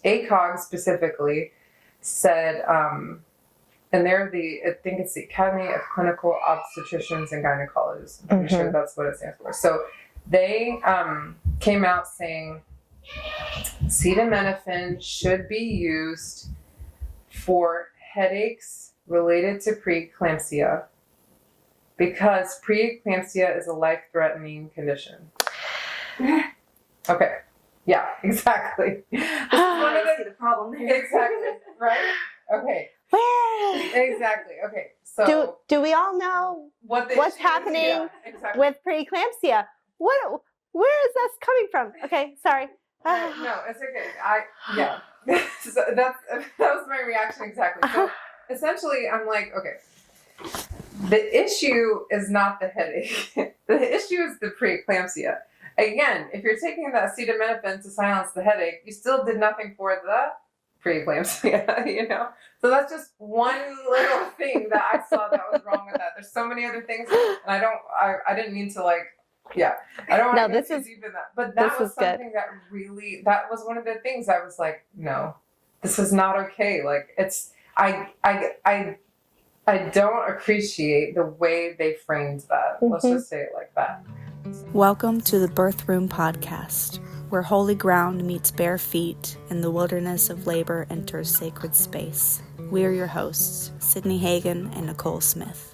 ACOG specifically said, and they're I think it's the Academy of Clinical Obstetricians and Gynecologists. I'm pretty sure that's what it stands for. So they came out saying acetaminophen should be used for headaches related to preeclampsia because preeclampsia is a life-threatening condition. Okay. Yeah, exactly. This is one of the problem there. Exactly. Right? Okay. Exactly. Okay. So do we all know what's happening with preeclampsia? Where is this coming from? Okay, sorry. No, it's okay. So that was my reaction exactly. So essentially, I'm like, okay, the issue is not the headache. The issue is the preeclampsia. Again, if you're taking the acetaminophen to silence the headache, you still did nothing for the preeclampsia, you know? So that's just one little thing that I saw that was wrong with that. There's so many other things, and I didn't mean to I don't want to get too deep in that. But that was something that was one of the things I was like, no, this is not okay. Like, I don't appreciate the way they framed that. Let's just say it like that. Welcome to the Birth Room Podcast, where holy ground meets bare feet and the wilderness of labor enters sacred space. We are your hosts, Sydney Hagen and Nichole Smith.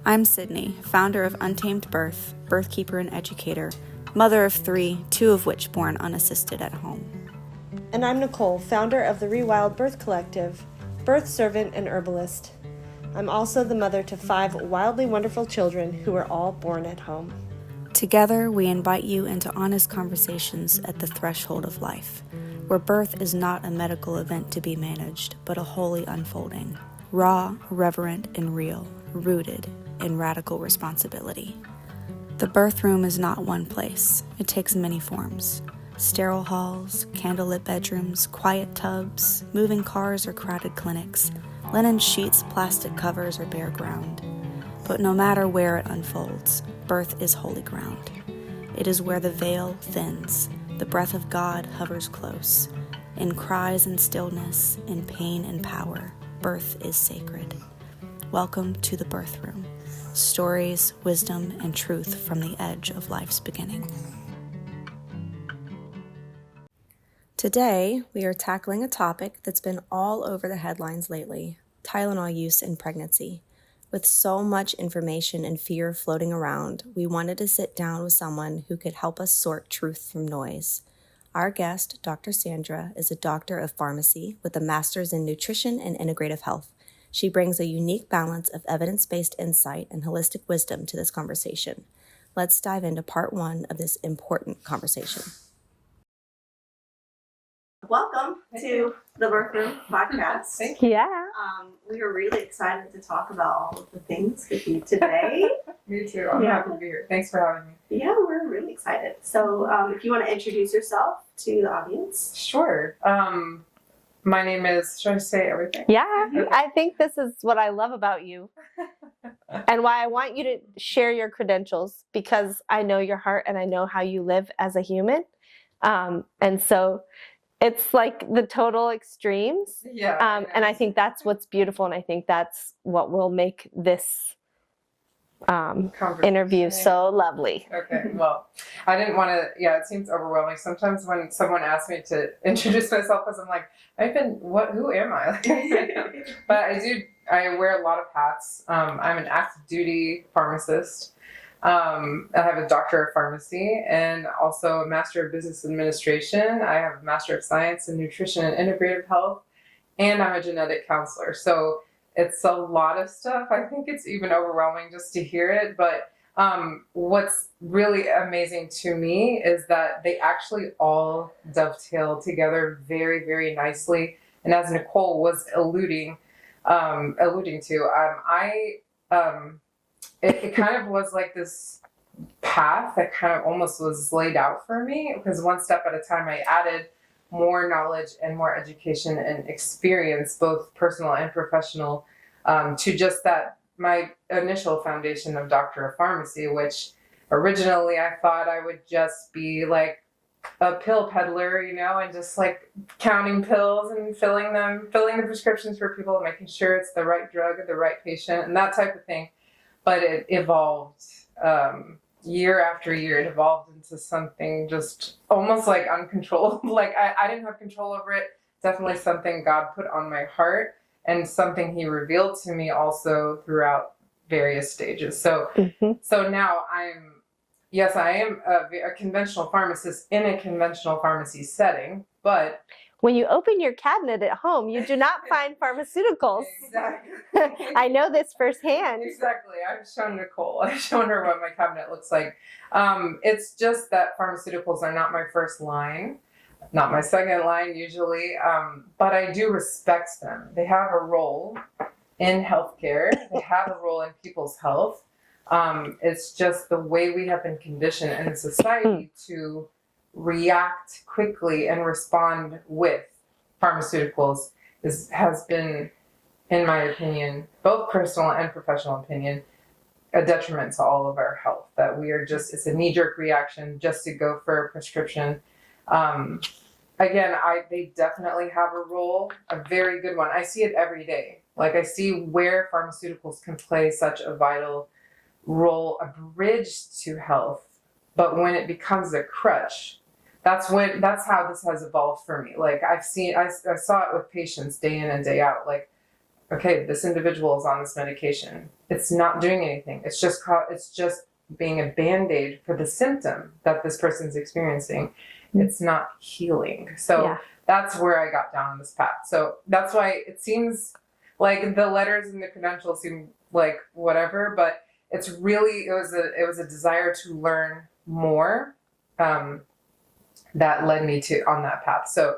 I'm Sydney, founder of Untamed Birth, birthkeeper and educator, mother of 3, 2 of which born unassisted at home. And I'm Nichole, founder of the Rewild Birth Collective, birth servant and herbalist. I'm also the mother to 5 wildly wonderful children who are all born at home. Together, we invite you into honest conversations at the threshold of life, where birth is not a medical event to be managed, but a holy unfolding, raw, reverent, and real, rooted in radical responsibility. The birth room is not one place. It takes many forms. Sterile halls, candlelit bedrooms, quiet tubs, moving cars or crowded clinics, linen sheets, plastic covers, or bare ground. But no matter where it unfolds, birth is holy ground. It is where the veil thins, the breath of God hovers close. In cries and stillness, in pain and power, birth is sacred. Welcome to the birth room. Stories, wisdom, and truth from the edge of life's beginning. Today, we are tackling a topic that's been all over the headlines lately, Tylenol use in pregnancy. With so much information and fear floating around, we wanted to sit down with someone who could help us sort truth from noise. Our guest, Dr. Sandra, is a doctor of pharmacy with a master's in Nutrition and Integrative Health. She brings a unique balance of evidence-based insight and holistic wisdom to this conversation. Let's dive into part 1 of this important conversation. Welcome to the Birth Room Podcast. Thank you. Yeah. We are really excited to talk about all of the things with you today. Me too. I'm happy to be here. Thanks for having me. Yeah, we're really excited. So if you want to introduce yourself to the audience. Sure. My name is, should I say everything? Yeah, I think this is what I love about you and why I want you to share your credentials, because I know your heart and I know how you live as a human. And so it's like the total extremes. Yeah. And I think that's what's beautiful. And I think that's what will make this interview so lovely. Okay, well, I didn't want to, it seems overwhelming. Sometimes when someone asks me to introduce myself, because I'm like, who am I? But I wear a lot of hats. I'm an active duty pharmacist. I have a doctor of pharmacy and also a master of business administration. I have a master of science in nutrition and integrative health, and I'm a genetic counselor. So it's a lot of stuff. I think it's even overwhelming just to hear it. But what's really amazing to me is that they actually all dovetail together very, very nicely. And as Nichole was alluding to, it kind of was like this path that kind of almost was laid out for me, because one step at a time I added more knowledge and more education and experience, both personal and professional, to just that, my initial foundation of Doctor of Pharmacy, which originally I thought I would just be like a pill peddler, you know, and just like counting pills and filling the prescriptions for people, making sure it's the right drug or the right patient and that type of thing. But it evolved year after year. It evolved into something just almost like uncontrollable. Like I didn't have control over it. Definitely something God put on my heart and something he revealed to me also throughout various stages. So, so now I am a conventional pharmacist in a conventional pharmacy setting, but when you open your cabinet at home, you do not find pharmaceuticals. Exactly. I know this firsthand. Exactly. I've shown Nichole. I've shown her what my cabinet looks like. It's just that pharmaceuticals are not my first line, not my second line usually, but I do respect them. They have a role in healthcare. They have a role in people's health. It's just the way we have been conditioned in society to react quickly and respond with pharmaceuticals has been, in my opinion, both personal and professional opinion, a detriment to all of our health. That we are just, it's a knee-jerk reaction just to go for a prescription. Again, they definitely have a role, a very good one. I see it every day. Like I see where pharmaceuticals can play such a vital role, a bridge to health. But when it becomes a crutch, that's how this has evolved for me. Like I saw it with patients day in and day out. Like, okay, this individual is on this medication. It's not doing anything. It's just being a Band-Aid for the symptom that this person's experiencing. It's not healing. So that's where I got down on this path. So that's why it seems like the letters and the credentials seem like whatever, but it's really, it was a desire to learn more that led me on that path. So,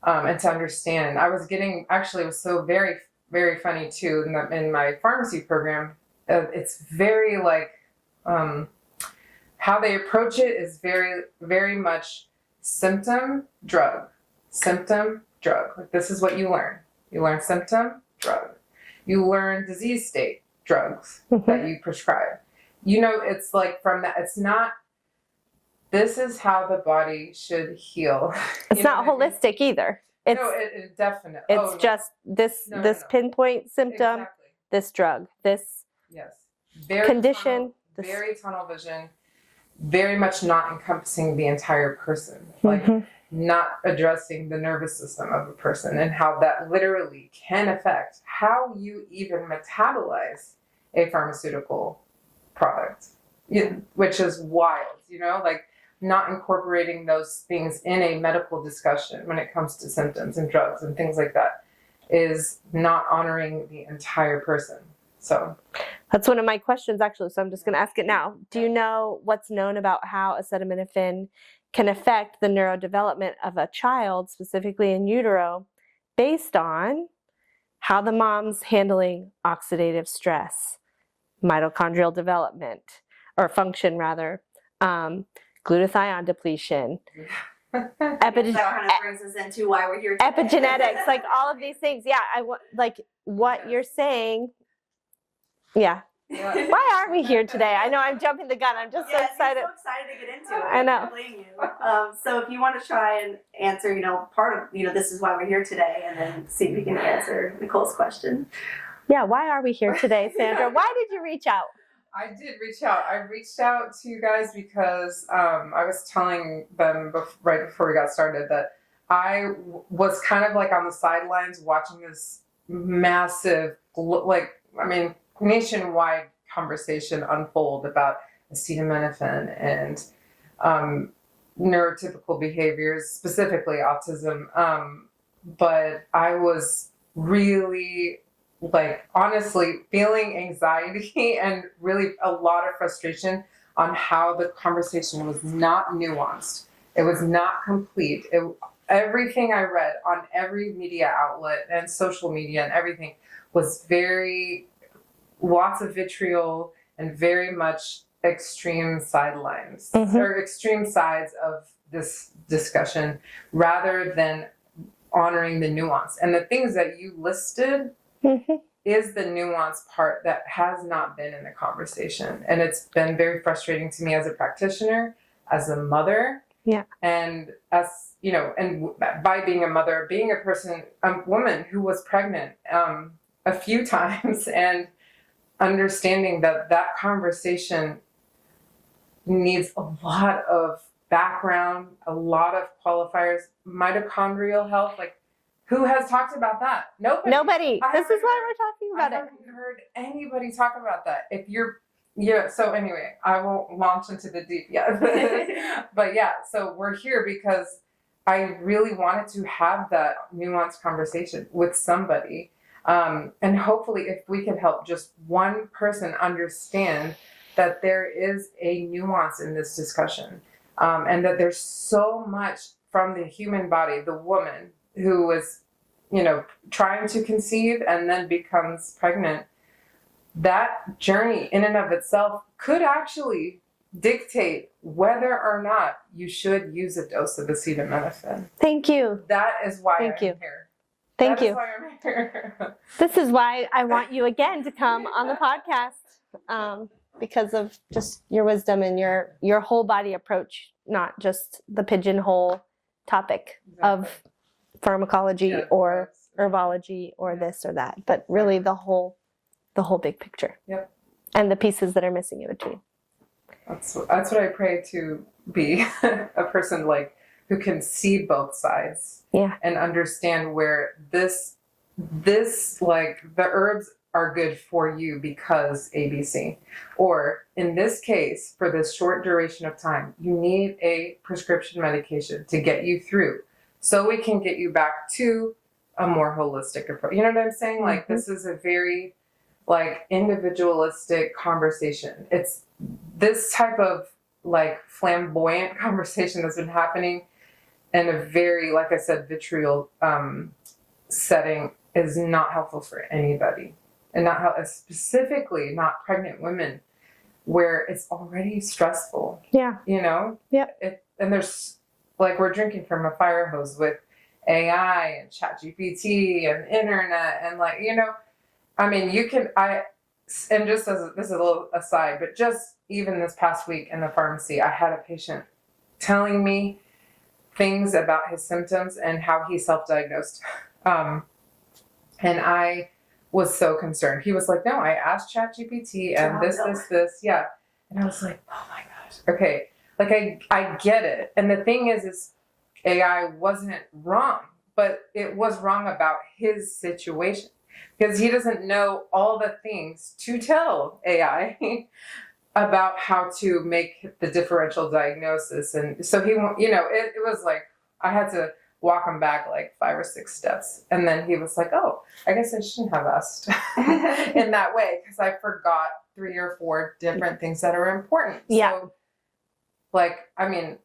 and to understand, it was so very, very funny too, in my pharmacy program, it's very like, how they approach it is very, very much symptom, drug. Like this is what you learn. You learn symptom, drug. You learn disease state, drugs that you prescribe. You know, it's like from that, it's not, this is how the body should heal. It's not holistic either. It's, no, it definitely. It's just this pinpoint symptom, this drug, this very condition. Very tunnel vision, very much not encompassing the entire person. Like not addressing the nervous system of a person and how that literally can affect how you even metabolize a pharmaceutical product, which is wild, you know, like not incorporating those things in a medical discussion when it comes to symptoms and drugs and things like that is not honoring the entire person. So that's one of my questions actually, so I'm just going to ask it now. Do you know what's known about how acetaminophen can affect the neurodevelopment of a child, specifically in utero, based on how the mom's handling oxidative stress, mitochondrial development, or function rather, glutathion depletion, that kind of brings us into why we're here today. Epigenetics, like all of these things. Yeah, like what you're saying. Yeah. Why are we here today? I know I'm jumping the gun. I'm just so excited. I'm so excited to get into it. I know. I don't blame you. So if you want to try and answer, part of, this is why we're here today, and then see if you can answer Nichole's question. Yeah, why are we here today, Sandra? Why did you reach out? I did reach out. I reached out to you guys because I was telling them right before we got started that I was kind of like on the sidelines watching this massive, nationwide conversation unfold about acetaminophen and neurotypical behaviors, specifically autism. But I was really, honestly feeling anxiety and really a lot of frustration on how the conversation was not nuanced. It was not complete. Everything I read on every media outlet and social media and everything was lots of vitriol and very much extreme sidelines or extreme sides of this discussion rather than honoring the nuance. And the things that you listed is the nuance part that has not been in the conversation. And it's been very frustrating to me as a practitioner, as a mother, Yeah. And as you know, and by being a mother, being a woman who was pregnant a few times, and understanding that conversation needs a lot of background, a lot of qualifiers, mitochondrial health. Like, who has talked about that? Nobody. This is why we're talking about I haven't heard anybody talk about that. So anyway, I won't launch into the deep yet. But yeah, so we're here because I really wanted to have that nuanced conversation with somebody. And hopefully if we can help just one person understand that there is a nuance in this discussion, and that there's so much from the human body, the woman who is, trying to conceive and then becomes pregnant. That journey in and of itself could actually dictate whether or not you should use a dose of acetaminophen. Thank you. That is why I'm here. Thank That you. is why I'm here. This is why I want you again to come on the podcast, because of just your wisdom and your whole body approach, not just the pigeonhole topic of pharmacology or herbology or this or that, but really the whole big picture. Yep. And the pieces that are missing in between. That's what I pray to be, a person like who can see both sides. Yeah. And understand where this like the herbs are good for you because ABC. Or in this case, for this short duration of time, you need a prescription medication to get you through so we can get you back to a more holistic approach. You know what I'm saying? Like, this is a very like individualistic conversation. It's this type of like flamboyant conversation that's been happening in a very, like I said, vitriol setting is not helpful for anybody, and specifically not pregnant women, where it's already stressful. Yeah. Yeah. And there's like, we're drinking from a fire hose with AI and ChatGPT and internet and like, I mean, and just as this is a little aside, but just even this past week in the pharmacy, I had a patient telling me things about his symptoms and how he self-diagnosed. And I was so concerned. He was like, no, I asked ChatGPT and this. Yeah. And I was like, oh my gosh. Okay. Like I get it. And the thing is AI wasn't wrong, but it was wrong about his situation because he doesn't know all the things to tell AI about how to make the differential diagnosis. And so he, it was like, I had to walk him back like 5 or 6 steps. And then he was like, oh, I guess I shouldn't have asked in that way, because I forgot 3 or 4 different things that are important. Yeah. So, like, I mean,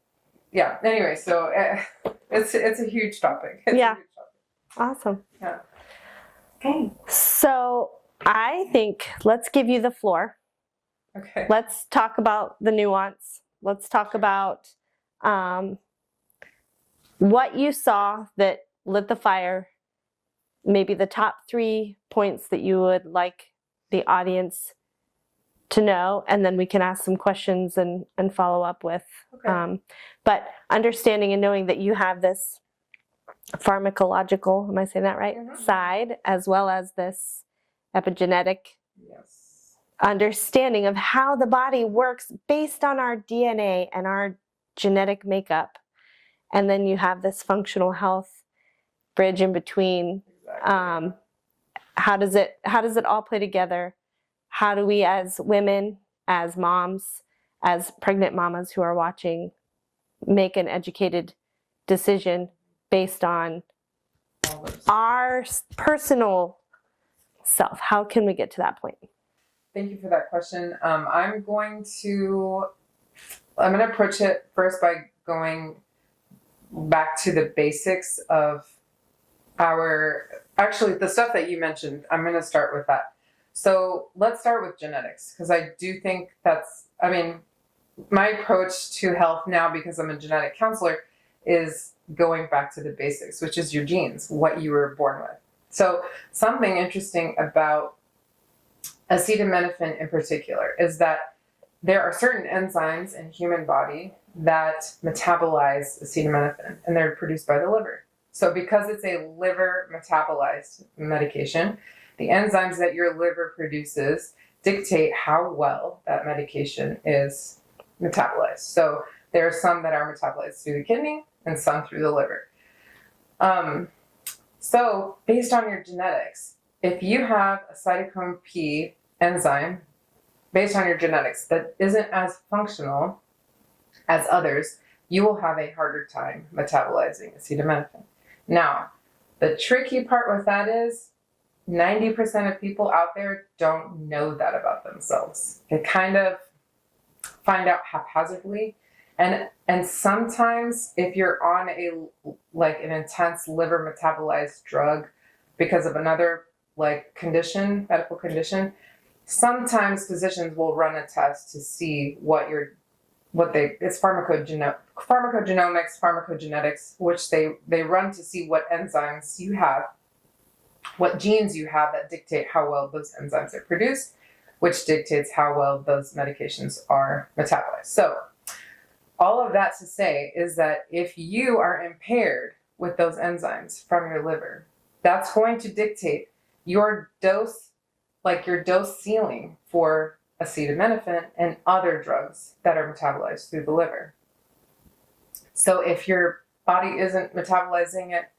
yeah. Anyway, so it's a huge topic. It's Yeah. a huge topic. Awesome. Yeah. Okay. So I think let's give you the floor. Okay. Let's talk about the nuance. Let's talk about what you saw that lit the fire, maybe the top 3 points that you would like the audience to know, and then we can ask some questions and follow up with. Okay. But understanding and knowing that you have this pharmacological, am I saying that right, side, as well as this epigenetic Yes. understanding of how the body works based on our DNA and our genetic makeup. And then you have this functional health bridge in between. Exactly. How does it all play together? How do we, as women, as moms, as pregnant mamas who are watching, make an educated decision based on our personal self? How can we get to that point? Thank you for that question. I'm going to approach it first by going back to the basics of the stuff that you mentioned. I'm going to start with that. So let's start with genetics, because I do think my approach to health now, because I'm a genetic counselor, is going back to the basics, which is your genes, what you were born with. So something interesting about acetaminophen in particular is that there are certain enzymes in human body that metabolize acetaminophen, and they're produced by the liver. So because it's a liver metabolized medication, the enzymes that your liver produces dictate how well that medication is metabolized. So there are some that are metabolized through the kidney and some through the liver. So based on your genetics, if you have a cytochrome P enzyme, based on your genetics, that isn't as functional as others, you will have a harder time metabolizing acetaminophen. Now, the tricky part with that is 90% of people out there don't know that about themselves. They kind of find out haphazardly. And sometimes if you're on an intense liver metabolized drug because of another condition, medical condition, sometimes physicians will run a test to see it's pharmacogenomics, pharmacogenetics, which they run to see what enzymes you have, what genes you have that dictate how well those enzymes are produced, which dictates how well those medications are metabolized. So all of that to say is that if you are impaired with those enzymes from your liver, that's going to dictate your dose, your dose ceiling for acetaminophen and other drugs that are metabolized through the liver. So if your body isn't metabolizing it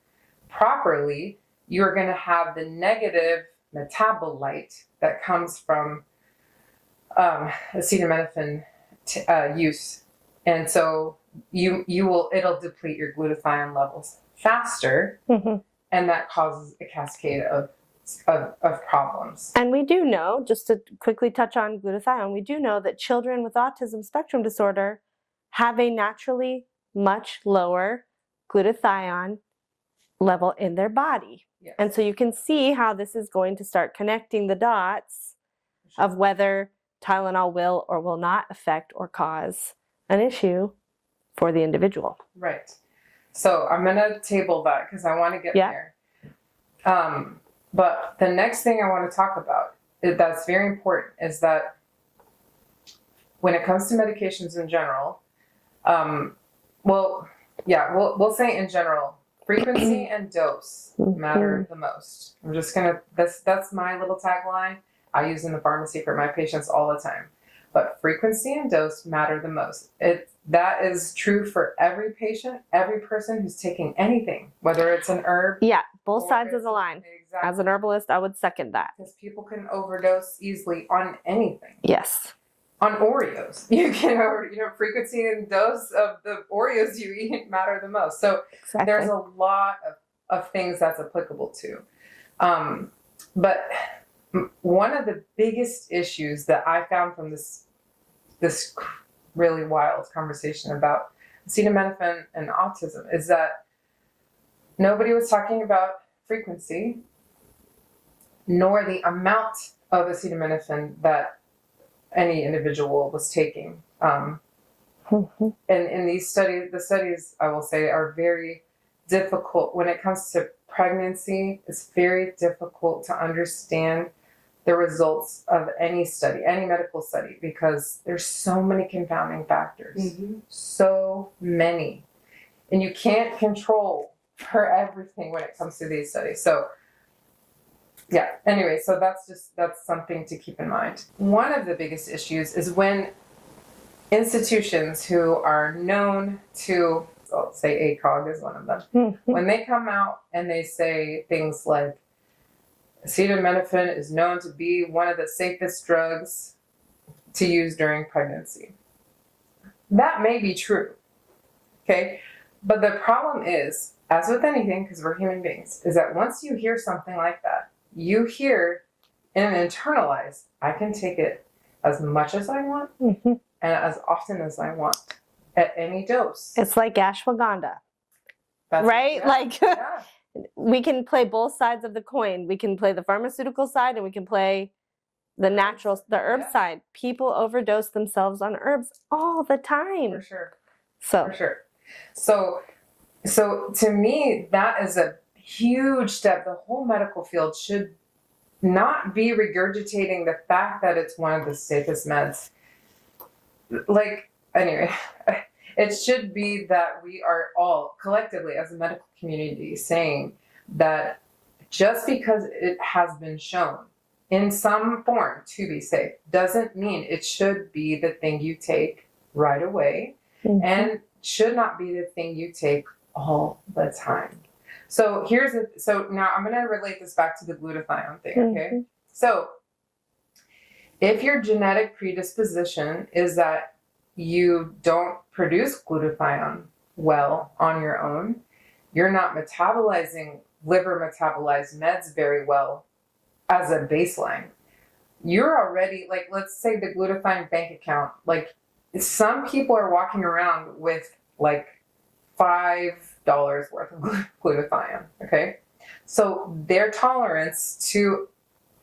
properly, you're going to have the negative metabolite that comes from acetaminophen use. And so it'll deplete your glutathione levels faster, and that causes a cascade of problems. And we do know, just to quickly touch on glutathione, we do know that children with autism spectrum disorder have a naturally much lower glutathione level in their body. Yes. And so you can see how this is going to start connecting the dots of whether Tylenol will or will not affect or cause an issue for the individual. Right. So I'm going to table that because I want to get there. But the next thing I want to talk about that's very important is that when it comes to medications in general, we'll say in general, frequency and dose matter the most. I'm just going to, that's my little tagline I use in the pharmacy for my patients all the time. But frequency and dose matter the most. That is true for every patient, every person who's taking anything, whether it's an herb. Yeah, both sides of the line. Exactly. As an herbalist, I would second that. Because people can overdose easily on anything. Yes. On Oreos. You can frequency and dose of the Oreos you eat matter the most. So exactly. There's a lot of things that's applicable to. But one of the biggest issues that I found from this really wild conversation about acetaminophen and autism is that nobody was talking about frequency nor the amount of acetaminophen that any individual was taking. And in these studies, the studies, I will say, are very difficult. When it comes to pregnancy, it's very difficult to understand the results of any study, any medical study, because there's so many confounding factors. So many. And you can't control for everything when it comes to these studies. So yeah, anyway, so that's something to keep in mind. One of the biggest issues is when institutions who are known to, I'll say ACOG is one of them, when they come out and they say things like, acetaminophen is known to be one of the safest drugs to use during pregnancy. That may be true, okay? But the problem is, as with anything, because we're human beings, is that once you hear something like that, you hear and internalize, I can take it as much as I want and as often as I want at any dose. It's like ashwagandha, right? We can play both sides of the coin. We can play the pharmaceutical side and we can play the natural, the herb side. People overdose themselves on herbs all the time. For sure. So. For sure. So to me, that is a huge step. The whole medical field should not be regurgitating the fact that it's one of the safest meds like, anyway, it should be that we are all collectively as a medical community saying that just because it has been shown in some form to be safe doesn't mean it should be the thing you take right away, and should not be the thing you take all the time. So so now I'm going to relate this back to the glutathione thing, okay? So if your genetic predisposition is that you don't produce glutathione well on your own, you're not metabolizing liver metabolized meds very well as a baseline, you're already, like, let's say the glutathione bank account, like, some people are walking around with like $5 worth of glutathione, okay? So their tolerance to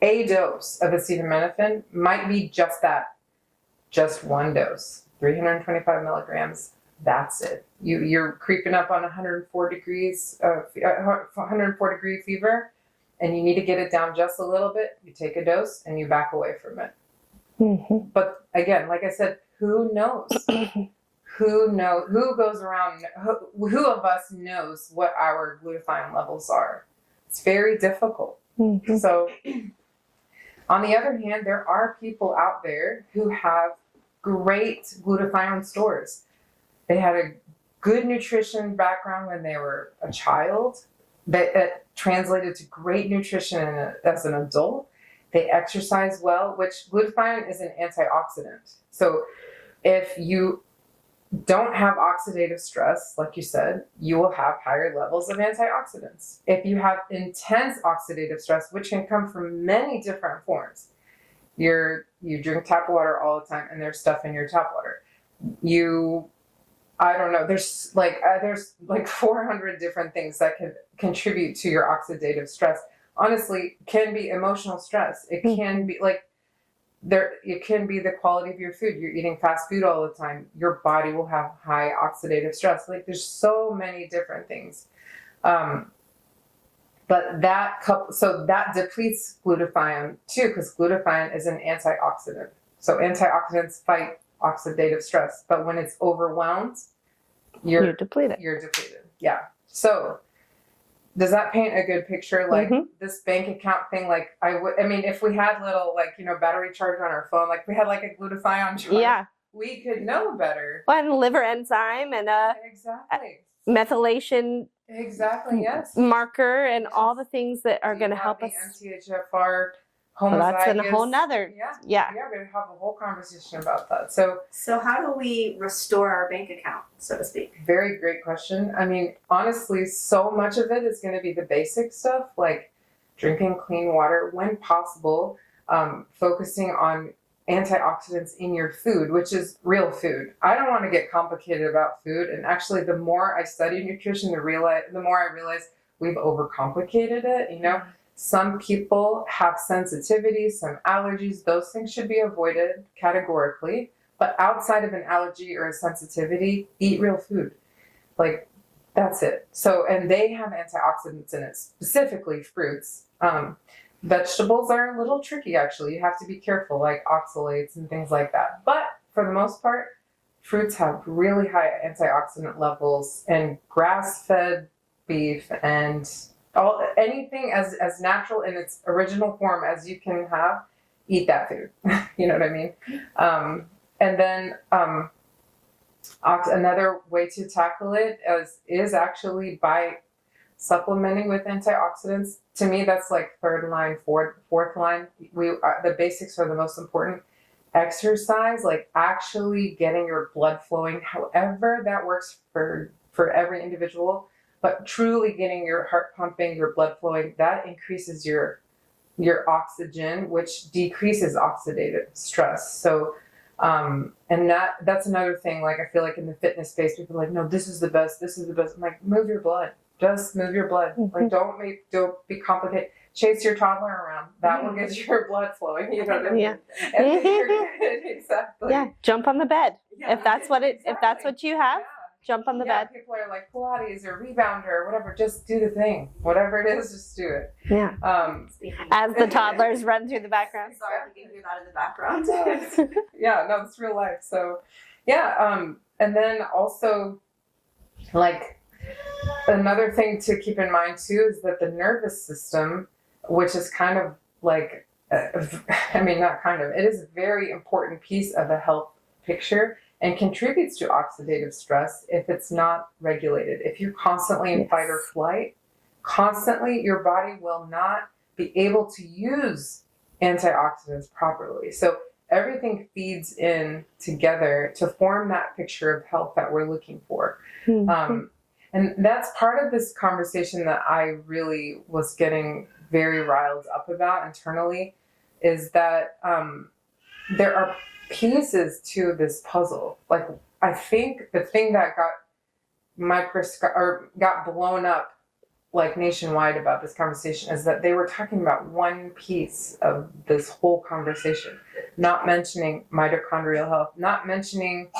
a dose of acetaminophen might be just that, just one dose, 325 milligrams. That's it. You're creeping up on 104 degrees, 104 degree fever, and you need to get it down just a little bit. You take a dose and you back away from it. But again, like I said, who knows? Who knows? Who goes around? Who of us knows what our glutathione levels are? It's very difficult. So, on the other hand, there are people out there who have great glutathione stores. They had a good nutrition background when they were a child that translated to great nutrition as an adult. They exercise well, which glutathione is an antioxidant. So if you don't have oxidative stress, like you said, you will have higher levels of antioxidants. If you have intense oxidative stress, which can come from many different forms, you drink tap water all the time and there's stuff in your tap water. I don't know, there's like 400 different things that can contribute to your oxidative stress. Honestly, it can be emotional stress. It can be like it can be the quality of your food. You're eating fast food all the time. Your body will have high oxidative stress. Like, there's so many different things. But that depletes glutathione too, because glutathione is an antioxidant. So antioxidants fight oxidative stress. But when it's overwhelmed, you're depleted. Yeah. So does that paint a good picture? Like, this bank account thing, like, I mean, if we had little, like, battery charge on our phone, like we had like a glutathione charge, we could know better. Well, and liver enzyme and methylation yes. marker and all the things that are going to help us. MTHFR homozygous. Well, that's a whole nother. Yeah, we're going to have a whole conversation about that. So how do we restore our bank account, so to speak? Very great question. I mean, honestly, so much of it is going to be the basic stuff, like drinking clean water when possible, focusing on antioxidants in your food, which is real food. I don't want to get complicated about food. And actually, the more I study nutrition, the more I realize we've overcomplicated it, Some people have sensitivities, some allergies. Those things should be avoided categorically. But outside of an allergy or a sensitivity, eat real food. Like, that's it. So, and they have antioxidants in it, specifically fruits. Vegetables are a little tricky, actually. You have to be careful, like oxalates and things like that. But for the most part, fruits have really high antioxidant levels, and grass-fed beef and anything as natural in its original form as you can have, eat that food. You know what I mean? And then another way to tackle it is actually by supplementing with antioxidants. To me, that's like third line, fourth line. The basics are the most important. Exercise, like actually getting your blood flowing, however that works for every individual. But truly getting your heart pumping, your blood flowing, that increases your oxygen, which decreases oxidative stress. So, and that's another thing. Like, I feel like in the fitness space, people are like, no, this is the best. I'm like, move your blood. Just move your blood. Like, don't be complicated. Chase your toddler around. That will get your blood flowing. You know what I mean? Yeah. And then you're good. Exactly. Yeah. Jump on the bed if that's what you have. jump on the yeah, bed. people are like Pilates or rebounder or whatever. Just do the thing. Whatever it is, just do it. Yeah. As the toddlers run through the background. Sorry, I'm thinking about it in the background. Yeah, no, it's real life. So, yeah. And then also, like, another thing to keep in mind too is that the nervous system, which is kind of like, not kind of, it is a very important piece of the health picture and contributes to oxidative stress if it's not regulated. If you're constantly in fight or flight, constantly, your body will not be able to use antioxidants properly. So everything feeds in together to form that picture of health that we're looking for. And that's part of this conversation that I really was getting very riled up about internally, is that there are pieces to this puzzle. Like, I think the thing that got blown up like nationwide about this conversation is that they were talking about one piece of this whole conversation, not mentioning mitochondrial health, not mentioning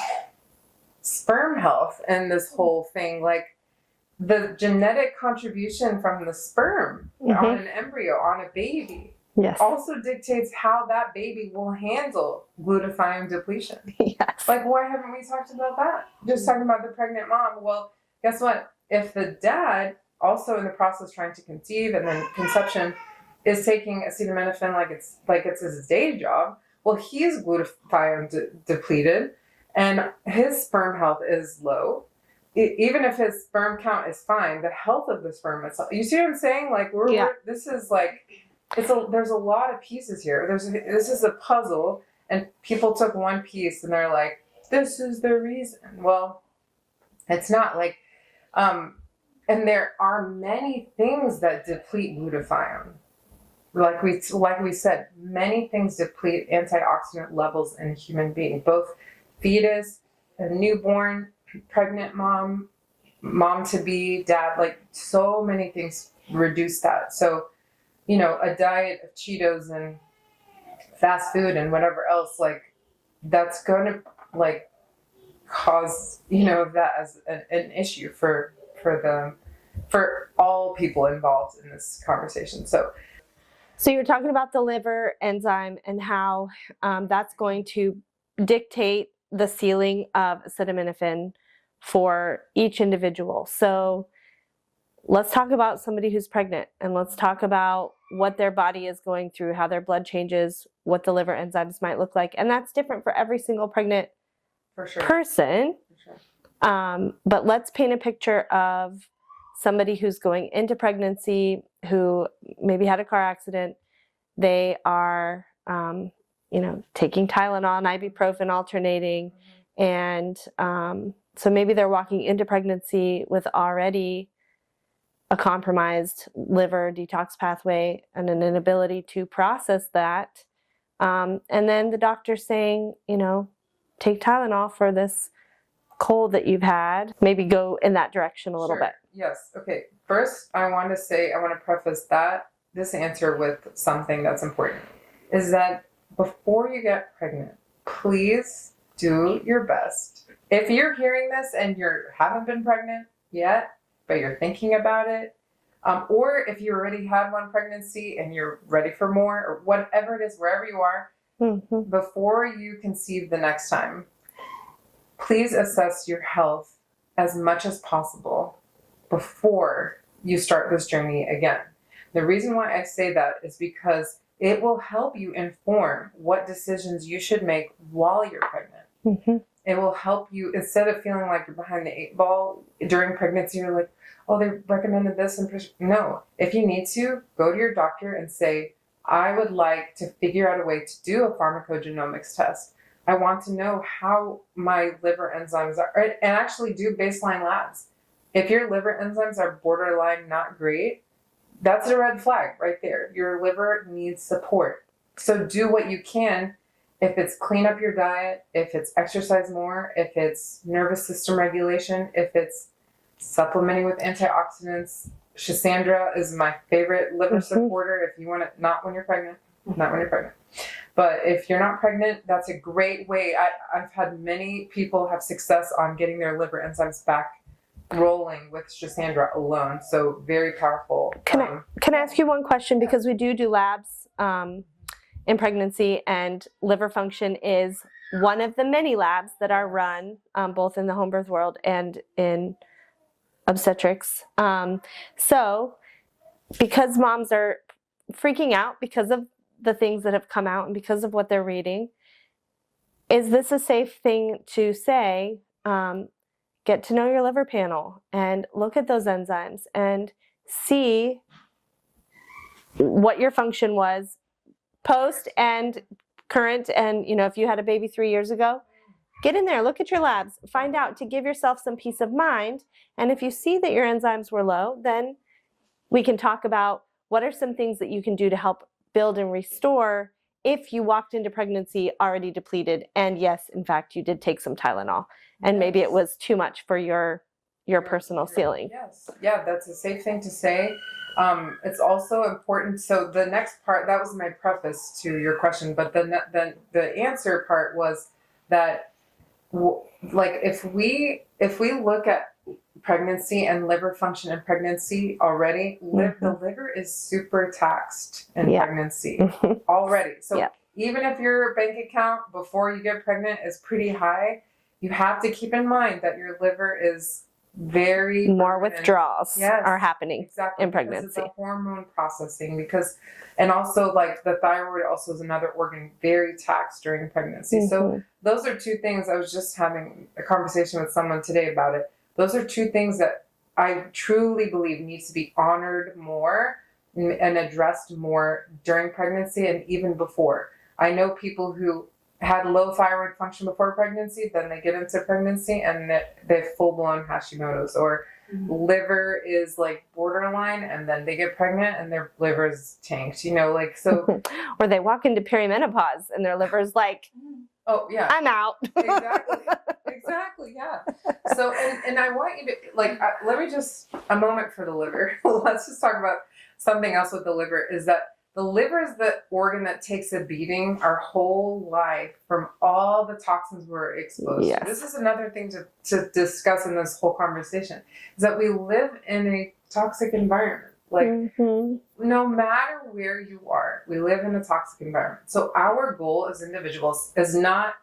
sperm health and this whole thing. Like, the genetic contribution from the sperm on an embryo, on a baby, also dictates how that baby will handle glutathione depletion. Yes. Like, why haven't we talked about that? Just talking about the pregnant mom. Well, guess what? If the dad, also in the process trying to conceive and then conception, is taking acetaminophen like it's his day job, well, he's glutathione depleted, and his sperm health is low. Even if his sperm count is fine, the health of the sperm itself. You see what I'm saying? Like, this is like, there's a lot of pieces here. This is a puzzle, and people took one piece and they're like, this is the reason. Well, it's not. Like, and there are many things that deplete glutathione. Like we said, many things deplete antioxidant levels in a human being, both fetus, a newborn, pregnant mom to be, dad, like, so many things reduce that. So, a diet of Cheetos and fast food and whatever else, like, that's going to, like, cause, that as an issue for all people involved in this conversation. So you're talking about the liver enzyme and how that's going to dictate the ceiling of acetaminophen for each individual. So let's talk about somebody who's pregnant, and let's talk about what their body is going through, how their blood changes, what the liver enzymes might look like. And that's different for every single pregnant person. For sure. But let's paint a picture of somebody who's going into pregnancy, who maybe had a car accident. They are, taking Tylenol and ibuprofen alternating. And so maybe they're walking into pregnancy with already a compromised liver detox pathway and an inability to process that. And then the doctor's saying, take Tylenol for this cold that you've had. Maybe go in that direction a little bit. Yes. Okay. First, I want to preface this answer with something that's important, is that before you get pregnant, please do your best. If you're hearing this and you haven't been pregnant yet, but you're thinking about it, or if you already had one pregnancy and you're ready for more, or whatever it is, wherever you are, before you conceive the next time, please assess your health as much as possible before you start this journey again. The reason why I say that is because it will help you inform what decisions you should make while you're pregnant. It will help you, instead of feeling like you're behind the 8 ball during pregnancy, you're like, oh, they recommended this. No, if you need to, go to your doctor and say, I would like to figure out a way to do a pharmacogenomics test. I want to know how my liver enzymes are, and actually do baseline labs. If your liver enzymes are borderline not great, that's a red flag right there. Your liver needs support. So do what you can. If it's clean up your diet, if it's exercise more, if it's nervous system regulation, if it's supplementing with antioxidants. Sandra is my favorite liver supporter. If you want it, not when you're pregnant, But if you're not pregnant, that's a great way. I've had many people have success on getting their liver enzymes back rolling with Sandra alone. So very powerful. Can I ask you one question? Because we do labs in pregnancy, and liver function is one of the many labs that are run both in the home birth world and in obstetrics. So because moms are freaking out because of the things that have come out and because of what they're reading, is this a safe thing to say, get to know your liver panel and look at those enzymes and see what your function was post and current, and if you had a baby 3 years ago, get in there, look at your labs, find out, to give yourself some peace of mind. And if you see that your enzymes were low, then we can talk about what are some things that you can do to help build and restore if you walked into pregnancy already depleted. And yes, in fact, you did take some Tylenol, and maybe it was too much for your personal ceiling. Yes. Yeah, that's a safe thing to say. It's also important. So the next part, that was my preface to your question, but the answer part was that, like, if we look at pregnancy and liver function in pregnancy already, the liver is super taxed in pregnancy already. So even if your bank account before you get pregnant is pretty high, you have to keep in mind that your liver is very more withdrawals are happening in pregnancy. It's a hormone processing and also like the thyroid also is another organ very taxed during pregnancy. So those are two things. I was just having a conversation with someone today about it. Those are two things that I truly believe needs to be honored more and addressed more during pregnancy and even before. I know people who had low thyroid function before pregnancy, then they get into pregnancy and they have full-blown Hashimoto's, or liver is like borderline, and then they get pregnant and their liver is tanked, so. Or they walk into perimenopause and their liver's like, oh yeah, I'm out. Exactly, yeah. So, and I want you to, let me just, a moment for the liver. Let's just talk about something else with the liver, is that the liver is the organ that takes a beating our whole life from all the toxins we're exposed to. This is another thing to discuss in this whole conversation, is that we live in a toxic environment. No matter where you are, we live in a toxic environment. So our goal as individuals is not,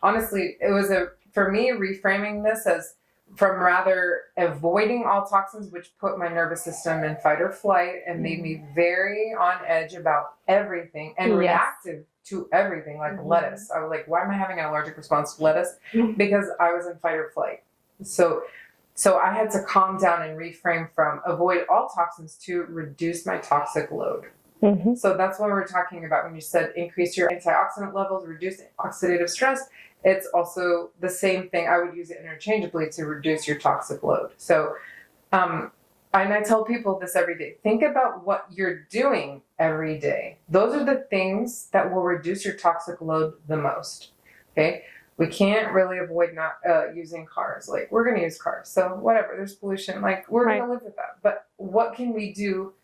honestly, it was for me, reframing this as from rather avoiding all toxins, which put my nervous system in fight or flight and made me very on edge about everything and reactive to everything, like lettuce. I was like, why am I having an allergic response to lettuce? Because I was in fight or flight. So I had to calm down and reframe from avoid all toxins to reduce my toxic load. So that's what we're talking about when you said increase your antioxidant levels, reduce oxidative stress. It's also the same thing. I would use it interchangeably to reduce your toxic load. So, and I tell people this every day. Think about what you're doing every day. Those are the things that will reduce your toxic load the most. Okay? We can't really avoid not using cars. Like, we're going to use cars. So whatever, there's pollution. Like, we're going to live with that. But what can we do?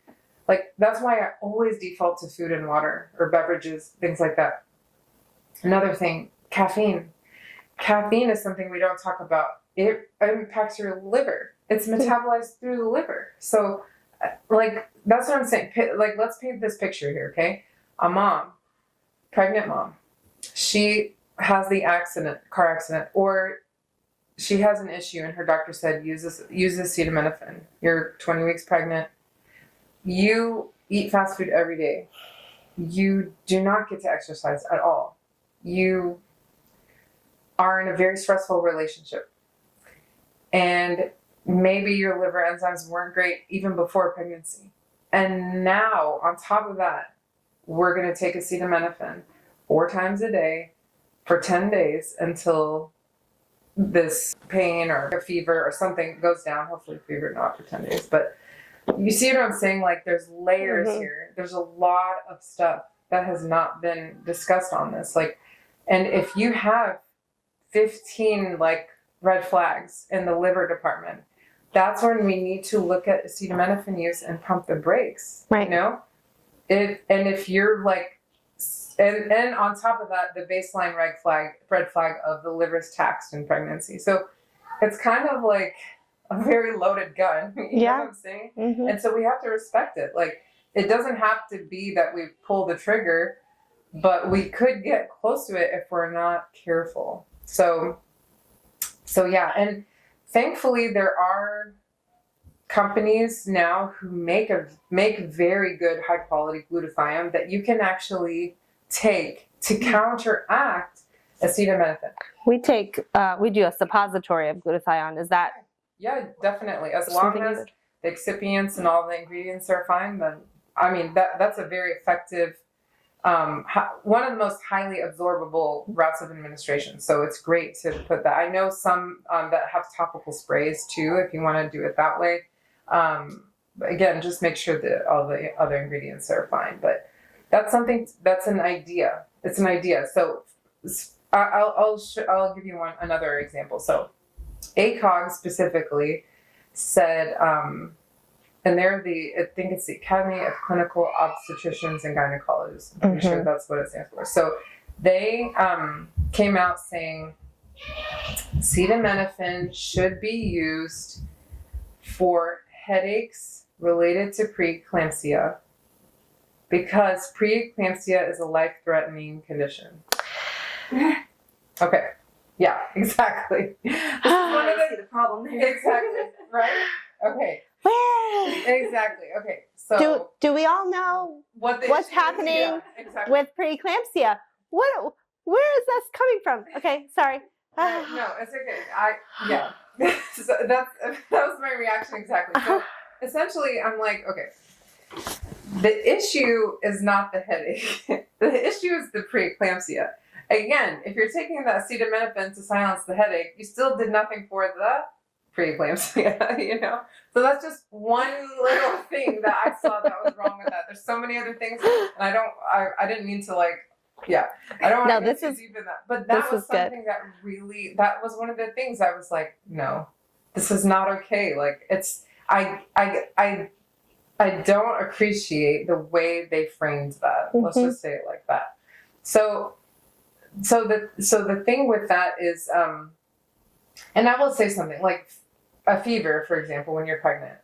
Like, that's why I always default to food and water or beverages, things like that. Another thing, caffeine. Caffeine is something we don't talk about. It impacts your liver. It's metabolized through the liver. So, that's what I'm saying. Let's paint this picture here, okay? A mom, pregnant mom, she has the car accident, or she has an issue and her doctor said, use this acetaminophen. You're 20 weeks pregnant. You eat fast food every day. You do not get to exercise at all. You are in a very stressful relationship. And maybe your liver enzymes weren't great even before pregnancy. And now, on top of that, we're going to take acetaminophen 4 times a day for 10 days until this pain or a fever or something goes down. Hopefully fever not for 10 days. But you see what I'm saying? Like, there's layers here. There's a lot of stuff that has not been discussed on this. And if you have 15 red flags in the liver department, that's when we need to look at acetaminophen use and pump the brakes. Right. If you're and on top of that, the baseline red flag of the liver is taxed in pregnancy. So it's kind of like a very loaded gun. You know what I'm saying? Mm-hmm. And so we have to respect it. Like, it doesn't have to be that we pull the trigger, but we could get close to it if we're not careful. So yeah. And thankfully there are companies now who make very good high quality glutathione that you can actually take to counteract acetaminophen. We do a suppository of glutathione. Is that? Yeah, definitely. As long as the excipients and all the ingredients are fine, then I mean that's a very effective, one of the most highly absorbable routes of administration. So it's great to put that. I know some that have topical sprays too, if you want to do it that way. But again, just make sure that all the other ingredients are fine. But that's an idea. It's an idea. So I'll give you another example. So ACOG specifically said, and they're I think it's the Academy of Clinical Obstetricians and Gynecologists. I'm pretty sure that's what it stands for. So they came out saying acetaminophen should be used for headaches related to preeclampsia because preeclampsia is a life-threatening condition. Okay. Yeah, exactly. This is one of the problem there. Exactly. Right? Okay. Where? Exactly. Okay. So do we all know what's happening exactly. with preeclampsia? Where is this coming from? Okay, sorry. No, it's okay. So that was my reaction exactly. So essentially, I'm like, okay, the issue is not the headache. The issue is the preeclampsia. Again, if you're taking the acetaminophen to silence the headache, you still did nothing for the preeclampsia, you know? So that's just one little thing that I saw that was wrong with that. There's so many other things, and I didn't mean to I don't want to get too deep in that. But that was something that was one of the things I was like, no, this is not okay. Like, I don't appreciate the way they framed that. Let's just say it like that. So the thing with that is, and I will say something like a fever, for example, when you're pregnant,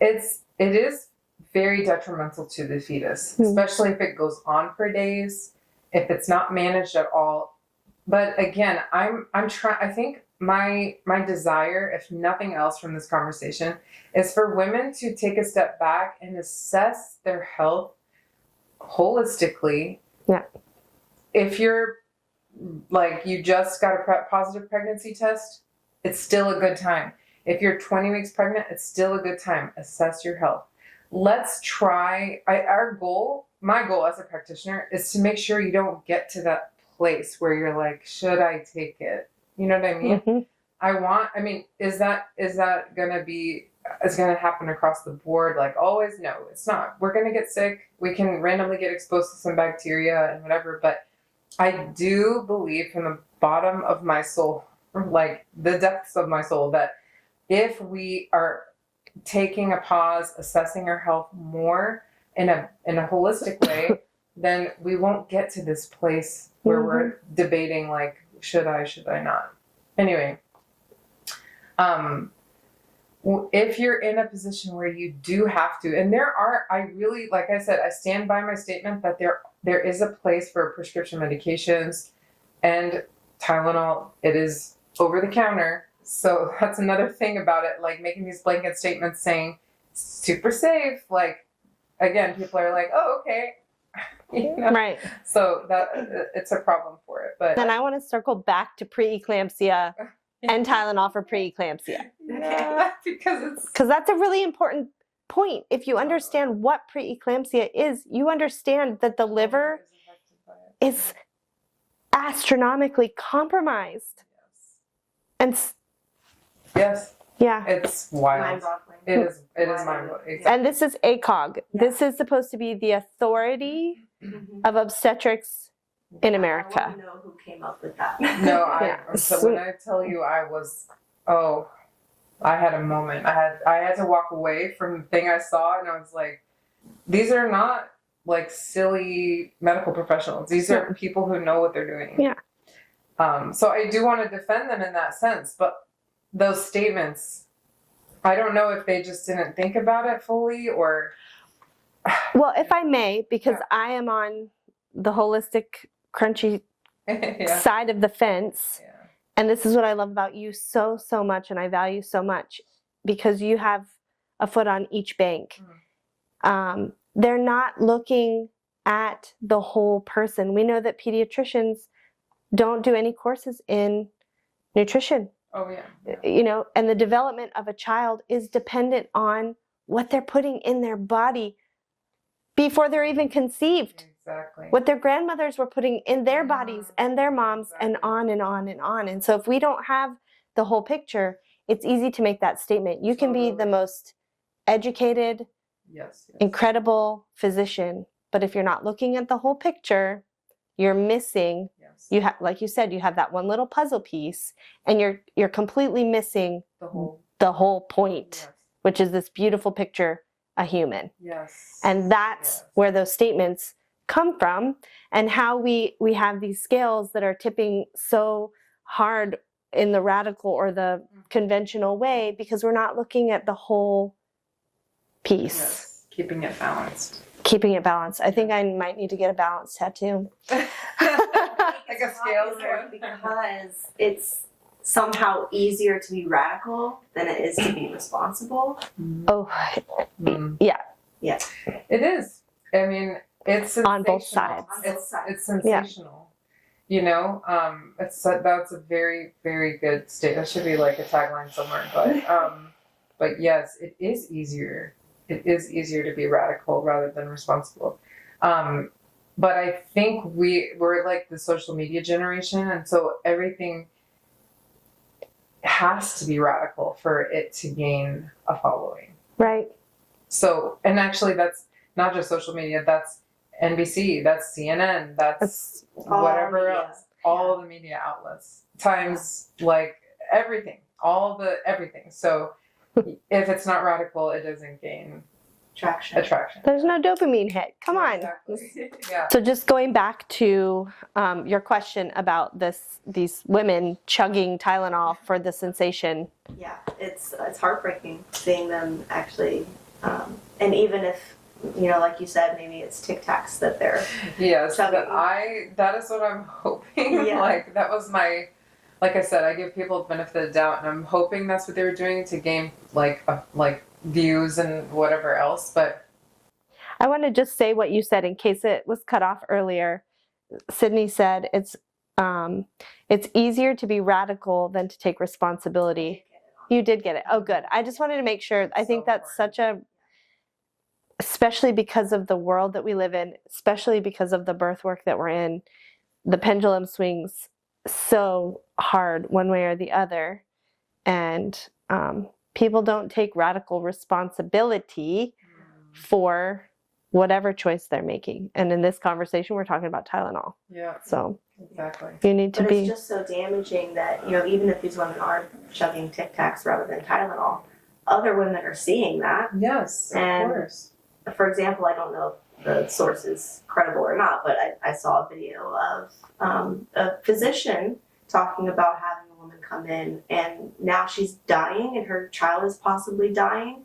it is very detrimental to the fetus, especially if it goes on for days, if it's not managed at all. But again, I think my desire, if nothing else from this conversation, is for women to take a step back and assess their health holistically. Yeah. If you're you just got a positive pregnancy test, it's still a good time. If you're 20 weeks pregnant, it's still a good time. Assess your health. Let's try. My goal as a practitioner is to make sure you don't get to that place where you're like, should I take it? You know what I mean? Is that gonna be? It's gonna happen across the board? Like always? No, it's not. We're gonna get sick. We can randomly get exposed to some bacteria and whatever. But I do believe from the bottom of my soul, like the depths of my soul, that if we are taking a pause, assessing our health more in a holistic way, then we won't get to this place where we're debating like, should I not? Anyway, if you're in a position where you do have to, and like I said, I stand by my statement that there is a place for prescription medications and Tylenol. It is over the counter. So that's another thing about it, like making these blanket statements saying super safe. Like, again, people are like, oh, okay. You know? Right. So it's a problem for it. But then I want to circle back to preeclampsia and Tylenol for preeclampsia. Yeah, because that's a really important point. If you understand what preeclampsia is, you understand that the liver is astronomically compromised. And yes. Yeah. It's wild. Mind-boggling. It is mind-boggling. Exactly. And this is ACOG. Yeah. This is supposed to be the authority of obstetrics in America. I want to know who came up with that. No, so when I tell you I had a moment. I had to walk away from the thing I saw, and I was like, these are not like silly medical professionals. These are people who know what they're doing. Yeah. So I do want to defend them in that sense, but those statements, I don't know if they just didn't think about it fully or. Well, if I may, because I am on the holistic, crunchy side of the fence, and this is what I love about you so much, and I value so much, because you have a foot on each bank. They're not looking at the whole person. We know that pediatricians don't do any courses in nutrition. Oh, yeah. You know, and the development of a child is dependent on what they're putting in their body before they're even conceived. Exactly. What their grandmothers were putting in their bodies and their moms, and on and on and on. And so if we don't have the whole picture, it's easy to make that statement. You can be the most educated, incredible physician, but if you're not looking at the whole picture, you're missing. You have, like you said, you have that one little puzzle piece, and you're completely missing the whole point, which is this beautiful picture, a human. And that's where those statements come from, and how we have these scales that are tipping so hard in the radical or the conventional way, because we're not looking at the whole piece. Keeping it balanced. Keeping it balanced. I think I might need to get a balance tattoo. Like a scale because it's somehow easier to be radical than it is to be responsible. Oh, yeah. Yeah. It is. I mean, it's on both sides. It's sensational. You know, that's a very, very good state. That should be like a tagline somewhere. But yes, it is easier. It is easier to be radical rather than responsible. But I think we're like the social media generation, and so everything has to be radical for it to gain a following. Right. So, and actually that's not just social media, that's NBC, that's CNN, that's whatever else, all the media outlets, Times, like everything, everything. So if it's not radical, it doesn't gain attraction. There's no dopamine hit. Come on. Exactly. Yeah. So just going back to your question about these women chugging Tylenol for the sensation. Yeah, it's heartbreaking seeing them actually, and even if, you know, like you said, maybe it's Tic Tacs that they're chugging. That is what I'm hoping. Yeah. Like that was like I said, I give people the benefit of the doubt, and I'm hoping that's what they were doing to gain like views and whatever else. But I want to just say what you said in case it was cut off earlier. Sydney said it's easier to be radical than to take responsibility. You did get it. Oh, good. I just wanted to make sure. I think that's especially because of the world that we live in, especially because of the birth work that we're in, the pendulum swings so hard one way or the other. And people don't take radical responsibility for whatever choice they're making. And in this conversation, we're talking about Tylenol. Yeah. So exactly. You need to It's just so damaging that, you know, even if these women are chugging Tic Tacs rather than Tylenol, other women are seeing that. Yes, and of course. For example, I don't know if the source is credible or not, but I saw a video of a physician talking about having a woman come in, and now she's dying, and her child is possibly dying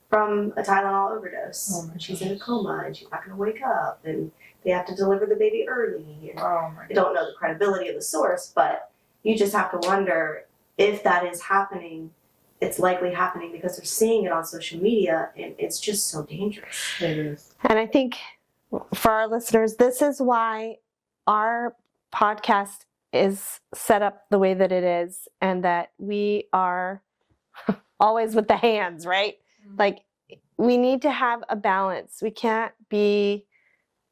from a Tylenol overdose. Oh my she's in a coma, and she's not going to wake up, and they have to deliver the baby early. And I don't know the credibility of the source, but you just have to wonder if that is happening. It's likely happening because they're seeing it on social media, and it's just so dangerous. It is. And I think for our listeners, this is why our podcast is set up the way that it is, and that we are always with the hands, right? Mm-hmm. Like, we need to have a balance. We can't be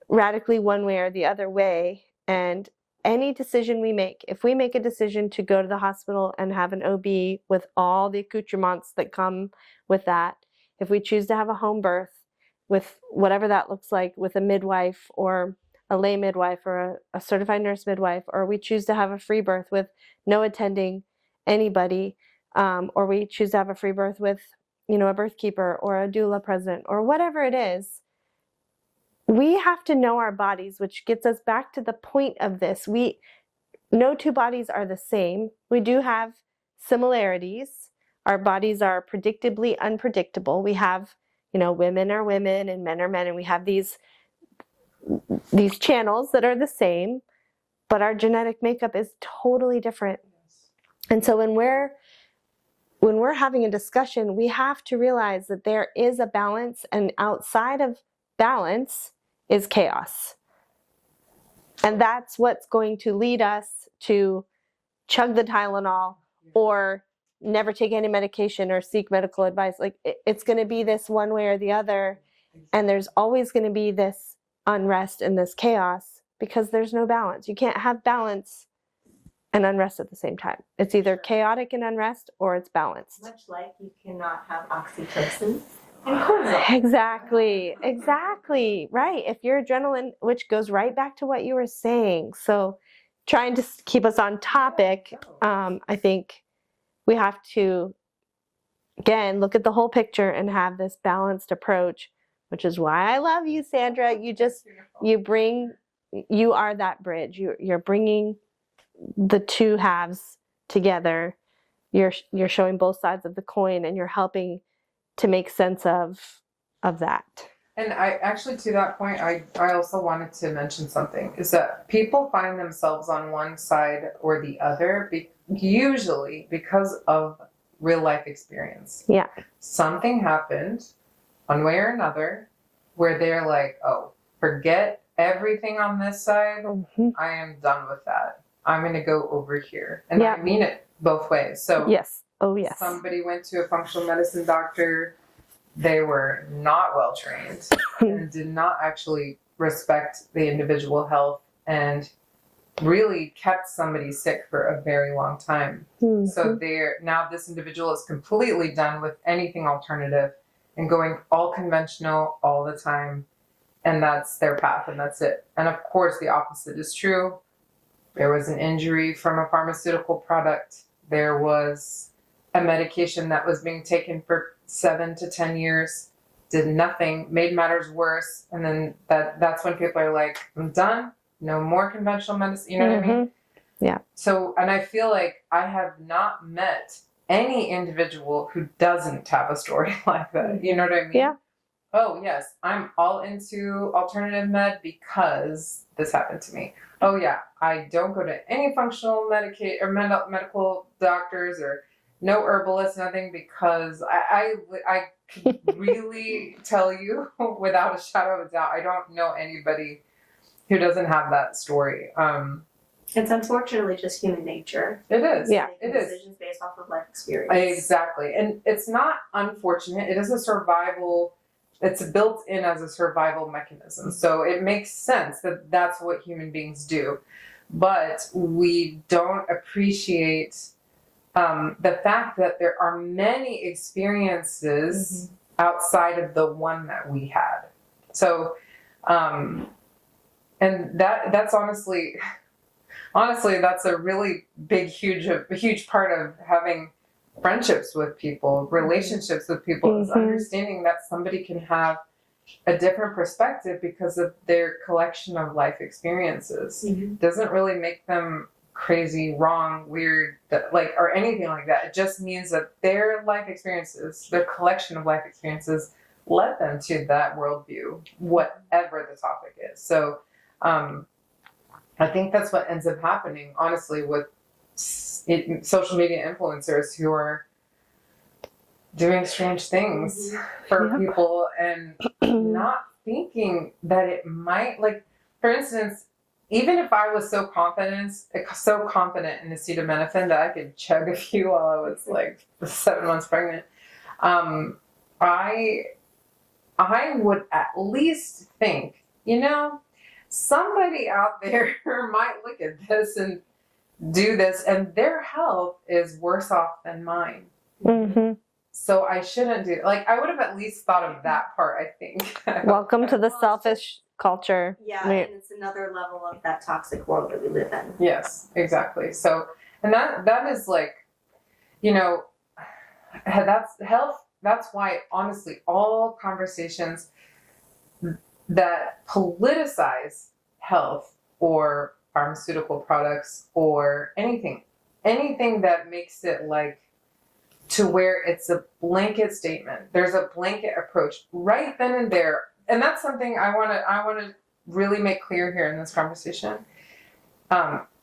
radically one way or the other way. And any decision we make, if we make a decision to go to the hospital and have an OB with all the accoutrements that come with that, if we choose to have a home birth with whatever that looks like, with a midwife or a lay midwife or a certified nurse midwife, or we choose to have a free birth with no attending anybody, or we choose to have a free birth with, you know, a birth keeper or a doula present or whatever it is, we have to know our bodies, which gets us back to the point of this. No two bodies are the same. We do have similarities. Our bodies are predictably unpredictable. We have, women are women and men are men, and we have these channels that are the same, but our genetic makeup is totally different. And so when we're having a discussion, we have to realize that there is a balance, and outside of balance is chaos. And that's what's going to lead us to chug the Tylenol or never take any medication or seek medical advice. Like it's going to be this one way or the other. And there's always going to be this unrest and this chaos because there's no balance. You can't have balance and unrest at the same time. It's either chaotic and unrest or it's balanced. Much like you cannot have oxytocin and cortisol. Exactly. Right. If your adrenaline, which goes right back to what you were saying. So trying to keep us on topic, I think we have to, again, look at the whole picture and have this balanced approach, which is why I love you, Sandra. You are that bridge. You're bringing the two halves together. You're showing both sides of the coin, and you're helping to make sense of that. And I actually, to that point, I also wanted to mention something, is that people find themselves on one side or the other, usually because of real life experience. Yeah. Something happened, one way or another, where they're like, oh, forget everything on this side. Mm-hmm. I am done with that. I'm going to go over here. And I mean it both ways. So yes. Oh, yes. Somebody went to a functional medicine doctor. They were not well trained and did not actually respect the individual health and really kept somebody sick for a very long time. Mm-hmm. So now this individual is completely done with anything alternative and going all conventional all the time. And that's their path and that's it. And of course, the opposite is true. There was an injury from a pharmaceutical product. There was a medication that was being taken for 7 to 10 years, did nothing, made matters worse. And then that's when people are like, I'm done. No more conventional medicine. You know what I mean? Yeah. So, and I feel like I have not met any individual who doesn't have a story like that. You know what I mean? Yeah. Oh, yes, I'm all into alternative med because this happened to me. Oh, yeah, I don't go to any functional medical doctors or no herbalists, nothing, because I can really tell you without a shadow of a doubt, I don't know anybody who doesn't have that story. It's unfortunately just human nature. It is. Yeah, it is. Decisions based off of life experience. Exactly. And it's not unfortunate. It is a survival. It's built in as a survival mechanism. So it makes sense that that's what human beings do. But we don't appreciate the fact that there are many experiences outside of the one that we had. So, and that's honestly, that's a really huge part of having friendships with people, relationships with people, is understanding that somebody can have a different perspective because of their collection of life experiences. Doesn't really make them crazy, wrong, weird, or anything like that. It just means that their life experiences, their collection of life experiences, led them to that worldview, whatever the topic is. So I think that's what ends up happening, honestly, with social media influencers who are doing strange things for people and not thinking that it might, for instance, even if I was so confident in acetaminophen that I could chug a few while I was 7 months pregnant, I would at least think, somebody out there might look at this and do this, and their health is worse off than mine. So I shouldn't do. I would have at least thought of that part, I think. Welcome to the selfish culture. Yeah, and it's another level of that toxic world that we live in. Yes, exactly. So, and that is that's health. That's why, honestly, all conversations, that politicize health or pharmaceutical products or anything that makes it like to where it's a blanket statement. There's a blanket approach right then and there. And that's something I want to really make clear here in this conversation.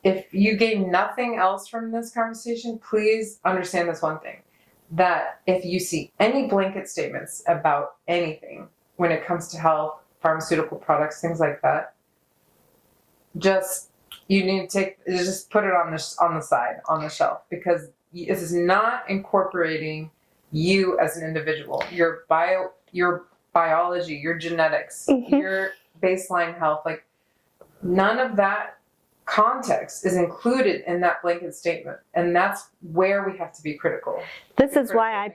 If you gain nothing else from this conversation, please understand this one thing, that if you see any blanket statements about anything when it comes to health, pharmaceutical products, things like that, you need to just put it on the side, on the shelf, because this is not incorporating you as an individual, your biology, your genetics, your baseline health. Like, none of that context is included in that blanket statement, and that's where we have to be critical. This is why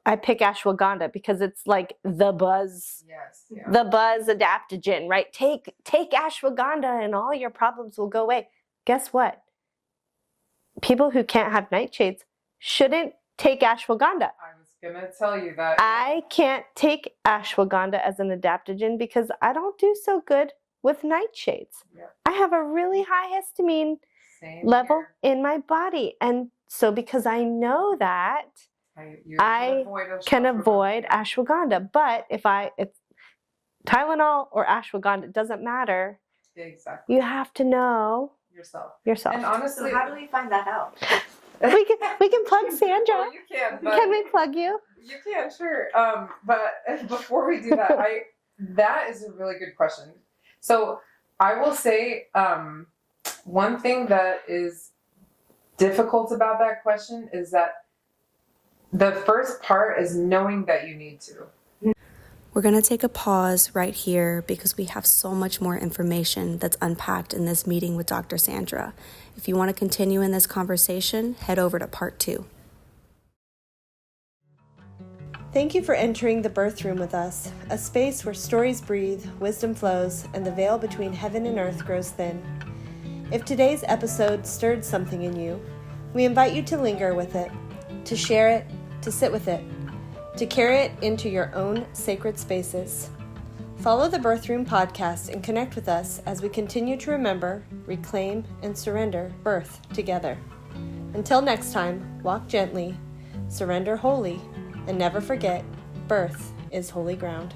I pick ashwagandha, because it's like the buzz. Yes. Yeah. The buzz adaptogen, right? Take ashwagandha and all your problems will go away. Guess what? People who can't have nightshades shouldn't take ashwagandha. I was gonna tell you that. I can't take ashwagandha as an adaptogen because I don't do so good with nightshades. Yeah. I have a really high histamine Same level here. in my body. And so because I know that, I can avoid ashwagandha. But if it's Tylenol or ashwagandha, it doesn't matter. Exactly. You have to know yourself. And honestly, So how do we find that out? we can plug Sandra. Well, you can. But Can we plug you? You can, sure. But before we do that, that is a really good question. So I will say one thing that is difficult about that question is that the first part is knowing that you need to. We're going to take a pause right here because we have so much more information that's unpacked in this meeting with Dr. Sandra. If you want to continue in this conversation, head over to part 2. Thank you for entering the birth room with us, a space where stories breathe, wisdom flows, and the veil between heaven and earth grows thin. If today's episode stirred something in you, we invite you to linger with it, to share it, to sit with it, to carry it into your own sacred spaces. Follow the Birth Room podcast and connect with us as we continue to remember, reclaim, and surrender birth together. Until next time, walk gently, surrender wholly, and never forget, birth is holy ground.